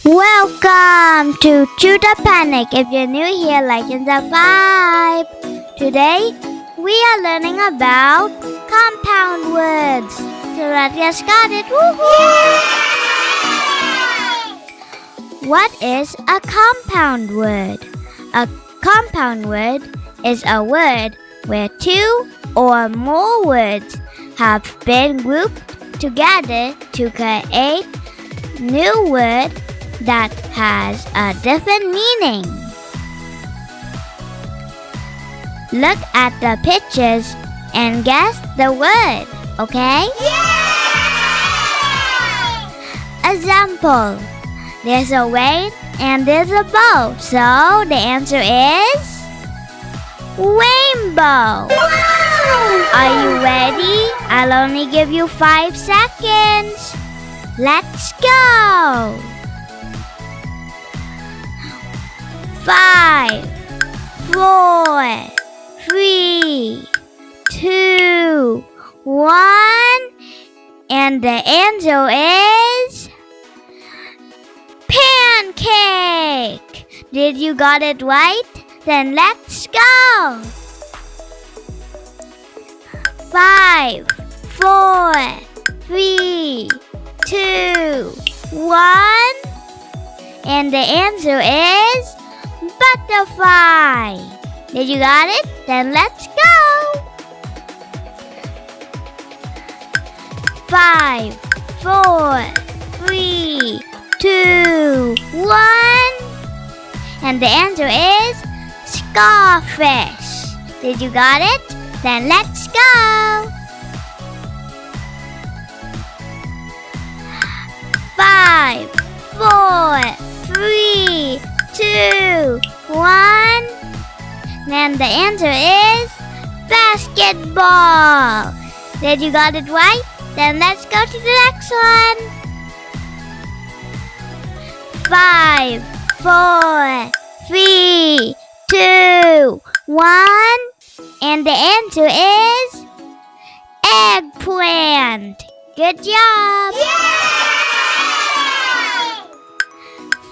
Welcome to Tutor Panic. If you're new here, like and subscribe. Today, we are learning about compound words. So let's get started. Woohoo! What is a compound word? A compound word is a word where two or more words have been grouped together to create new word that has a different meaning. Look at the pictures and guess the word, okay? Yay! Example. There's a wave and there's a bow. So the answer is rainbow. Wow! Are you ready? I'll only give you 5 seconds. Let's go! 5, 4, 3, 2, 1, and the answer is pancake. Did you got it right? Then let's go. 5, 4, 3, 2, 1, and the answer is butterfly. Did you got it? Then let's go. 5, 4, 3, 2, 1, and the answer is starfish. Did you got it? Then let's go. 5, 4, 3, 2, 1. And the answer is basketball. Did you got it right? Then let's go to the next one. 5, 4, 3, 2, 1. And the answer is eggplant. Good job. Yay!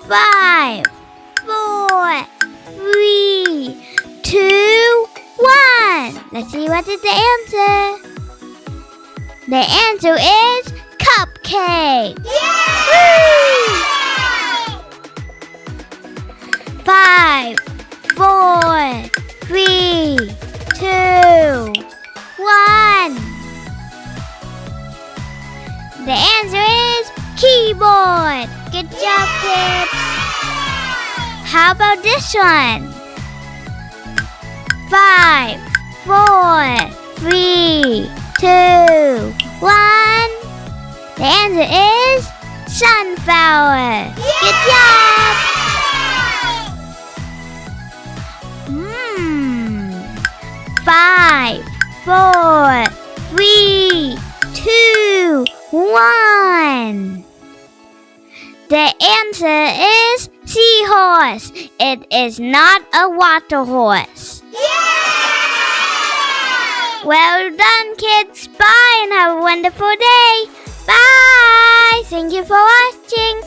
5, 4, 3, 2, 1. Let's see what is the answer. The answer is cupcake. Yay! 5, 4, 3, 2, 1. The answer is keyboard. Good job, kids. How about this one? 5, 4, 3, 2, 1. The answer is sunflower. Good job. 5, 4, 3, 2, 1. The answer is seahorse. It is not a water horse. Yay! Well done, kids. Bye and have a wonderful day. Bye. Thank you for watching.